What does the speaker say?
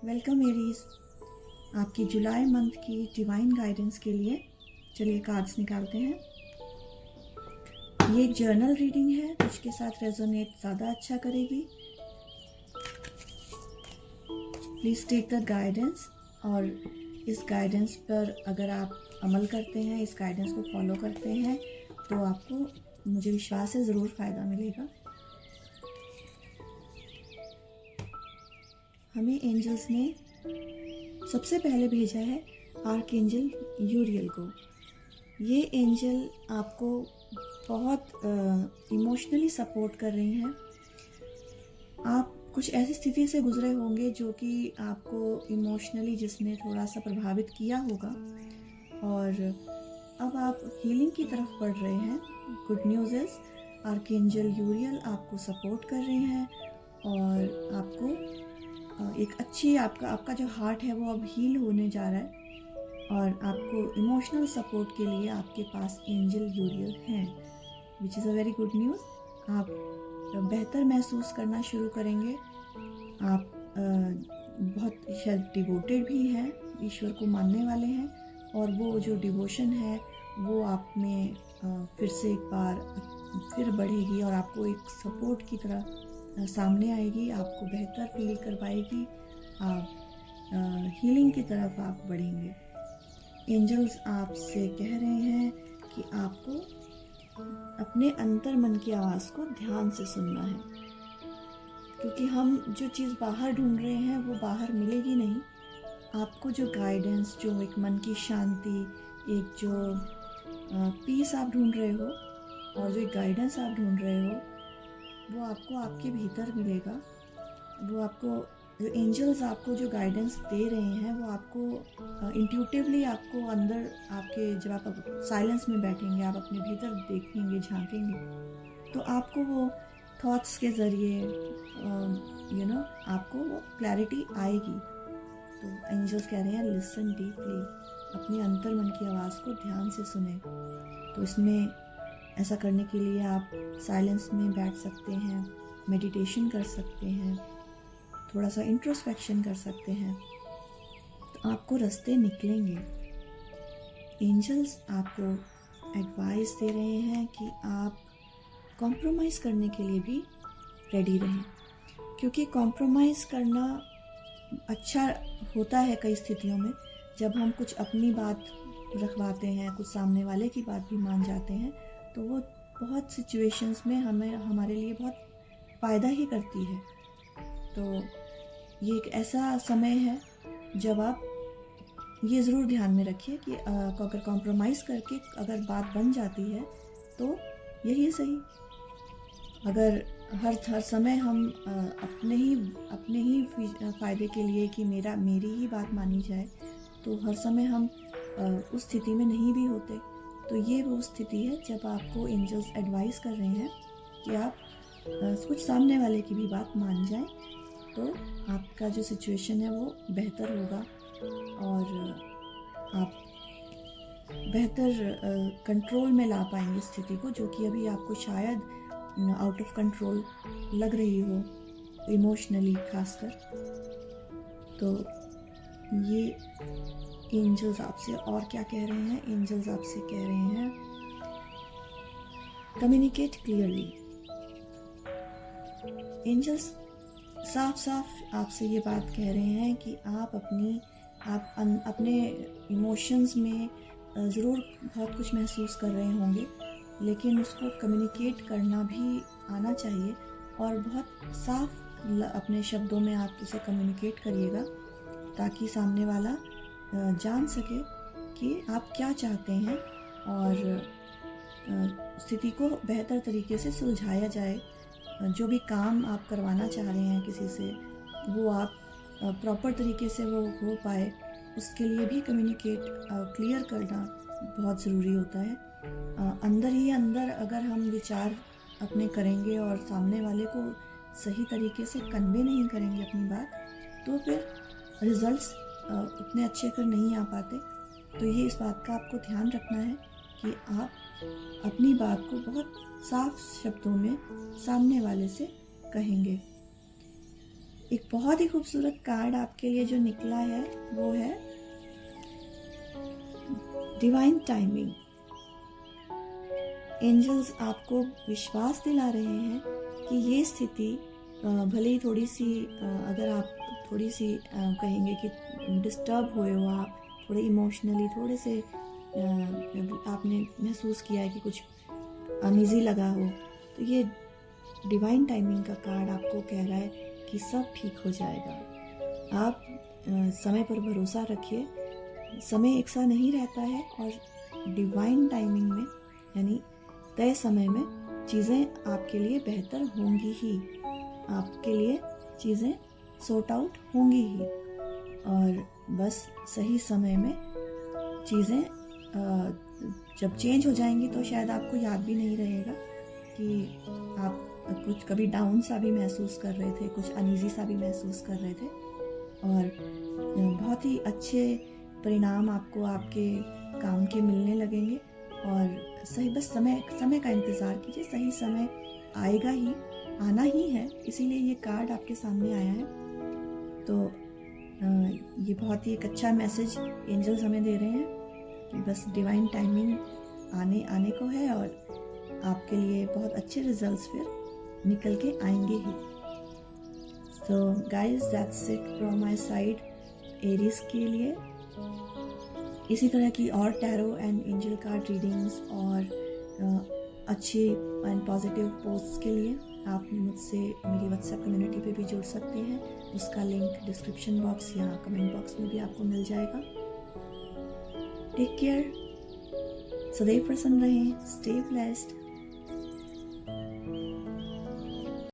Welcome Aries. आपकी जुलाई month की divine guidance के लिए चलिए कार्ड्स निकालते हैं। ये एक जर्नल रीडिंग है, इसके साथ रेजोनेट ज़्यादा अच्छा करेगी। प्लीज़ टेक द गाइडेंस, और इस गाइडेंस पर अगर आप अमल करते हैं, इस गाइडेंस को फॉलो करते हैं, तो आपको, मुझे विश्वास है, ज़रूर फ़ायदा मिलेगा। हमें एंजल्स ने सबसे पहले भेजा है आर्कएंजल यूरियल को। ये एंजल आपको बहुत इमोशनली सपोर्ट कर रही हैं। आप कुछ ऐसी स्थिति से गुजरे होंगे जो कि आपको इमोशनली, जिसने थोड़ा सा प्रभावित किया होगा, और अब आप हीलिंग की तरफ बढ़ रहे हैं। गुड न्यूज़ इज़ आर्कएंजल यूरियल आपको सपोर्ट कर रहे हैं, और आपको एक अच्छी, आपका जो हार्ट है वो अब हील होने जा रहा है, और आपको इमोशनल सपोर्ट के लिए आपके पास एंजल यूरियल हैं, which is a very good news. आप बेहतर महसूस करना शुरू करेंगे। आप बहुत शायद डिवोटेड भी हैं, ईश्वर को मानने वाले हैं, और वो जो डिवोशन है वो आप में फिर से एक बार फिर बढ़ेगी, और आपको एक सपोर्ट की तरह सामने आएगी, आपको बेहतर फील करवाएगी। आप हीलिंग की तरफ आप बढ़ेंगे। एंजल्स आपसे कह रहे हैं कि आपको अपने अंतर मन की आवाज़ को ध्यान से सुनना है, क्योंकि हम जो चीज़ बाहर ढूंढ रहे हैं वो बाहर मिलेगी नहीं। आपको जो गाइडेंस, जो एक मन की शांति, एक जो पीस आप ढूंढ रहे हो, और जो एक गाइडेंस आप ढूंढ रहे हो, वो आपको आपके भीतर मिलेगा। वो आपको, एंजल्स आपको जो गाइडेंस दे रहे हैं, वो आपको इंट्यूटिवली, आपको अंदर, आपके जब आप साइलेंस में बैठेंगे, आप अपने भीतर देखेंगे, झांकेंगे, तो आपको वो थॉट्स के ज़रिए आपको वो क्लैरिटी आएगी। तो एंजल्स कह रहे हैं लिसन डीपली, अपने अंतर मन की आवाज़ को ध्यान से सुने। तो इसमें ऐसा करने के लिए आप साइलेंस में बैठ सकते हैं, मेडिटेशन कर सकते हैं, थोड़ा सा इंट्रोस्पेक्शन कर सकते हैं, तो आपको रास्ते निकलेंगे। एंजल्स आपको एडवाइस दे रहे हैं कि आप कॉम्प्रोमाइज़ करने के लिए भी रेडी रहें, क्योंकि कॉम्प्रोमाइज़ करना अच्छा होता है कई स्थितियों में। जब हम कुछ अपनी बात रखवाते हैं, कुछ सामने वाले की बात भी मान जाते हैं, तो वो बहुत सिचुएशंस में हमारे लिए बहुत फ़ायदा ही करती है। तो ये एक ऐसा समय है जब आप ये ज़रूर ध्यान में रखिए कि अगर कॉम्प्रोमाइज़ करके अगर बात बन जाती है तो यही सही। अगर हर समय हम अपने ही फ़ायदे के लिए कि मेरी ही बात मानी जाए, तो हर समय हम उस स्थिति में नहीं भी होते। तो ये वो स्थिति है जब आपको एंजल्स एडवाइस कर रहे हैं कि आप कुछ सामने वाले की भी बात मान जाएं, तो आपका जो सिचुएशन है वो बेहतर होगा, और आप बेहतर कंट्रोल में ला पाएंगे स्थिति को, जो कि अभी आपको शायद आउट ऑफ कंट्रोल लग रही हो, इमोशनली खासकर। तो ये एंजल्स आपसे और क्या कह रहे हैं? एंजल्स आपसे कह रहे हैं कम्युनिकेट क्लियरली। एंजल्स साफ साफ आपसे ये बात कह रहे हैं कि आप अपने इमोशंस में ज़रूर बहुत कुछ महसूस कर रहे होंगे, लेकिन उसको कम्युनिकेट करना भी आना चाहिए, और बहुत साफ अपने शब्दों में आप उसे कम्युनिकेट करिएगा, ताकि सामने वाला जान सके कि आप क्या चाहते हैं, और स्थिति को बेहतर तरीके से सुलझाया जाए। जो भी काम आप करवाना चाह रहे हैं किसी से, वो आप प्रॉपर तरीके से वो हो पाए, उसके लिए भी कम्युनिकेट क्लियर करना बहुत ज़रूरी होता है। अंदर ही अंदर अगर हम विचार अपने करेंगे और सामने वाले को सही तरीके से कन्वे नहीं करेंगे अपनी बात, तो फिर रिजल्ट्स उतने अच्छे फिर नहीं आ पाते। तो ये इस बात का आपको ध्यान रखना है कि आप अपनी बात को बहुत साफ शब्दों में सामने वाले से कहेंगे। एक बहुत ही खूबसूरत कार्ड आपके लिए जो निकला है वो है डिवाइन टाइमिंग। एंजल्स आपको विश्वास दिला रहे हैं कि ये स्थिति भले ही थोड़ी सी अगर आप थोड़ी सी कहेंगे कि डिस्टर्ब हुए हो, आप थोड़े इमोशनली थोड़े से आपने महसूस किया है कि कुछ अनईजी लगा हो, तो ये डिवाइन टाइमिंग का कार्ड आपको कह रहा है कि सब ठीक हो जाएगा। आप समय पर भरोसा रखिए। समय एक सा नहीं रहता है और डिवाइन टाइमिंग में यानी तय समय में चीज़ें आपके लिए बेहतर होंगी ही, आपके लिए चीज़ें सॉर्ट आउट होंगी ही, और बस सही समय में चीज़ें जब चेंज हो जाएंगी तो शायद आपको याद भी नहीं रहेगा कि आप कुछ कभी डाउन सा भी महसूस कर रहे थे, कुछ अनईजी सा भी महसूस कर रहे थे, और बहुत ही अच्छे परिणाम आपको आपके काम के मिलने लगेंगे। और सही बस समय का इंतज़ार कीजिए, सही समय आएगा ही, आना ही है, इसीलिए ये कार्ड आपके सामने आया है। तो ये बहुत ही एक अच्छा मैसेज एंजल्स हमें दे रहे हैं कि बस डिवाइन टाइमिंग आने को है और आपके लिए बहुत अच्छे रिजल्ट्स फिर निकल के आएंगे ही। So guys, that's it from my side Aries के लिए। इसी तरह की और tarot and angel card readings और अच्छी एंड पॉजिटिव पोस्ट्स के लिए आप मुझसे मेरी व्हाट्सएप कम्युनिटी पे भी जुड़ सकते हैं। उसका लिंक डिस्क्रिप्शन बॉक्स या कमेंट बॉक्स में भी आपको मिल जाएगा। टेक केयर, सदैव प्रसन्न रहें, स्टे ब्लेस्ड।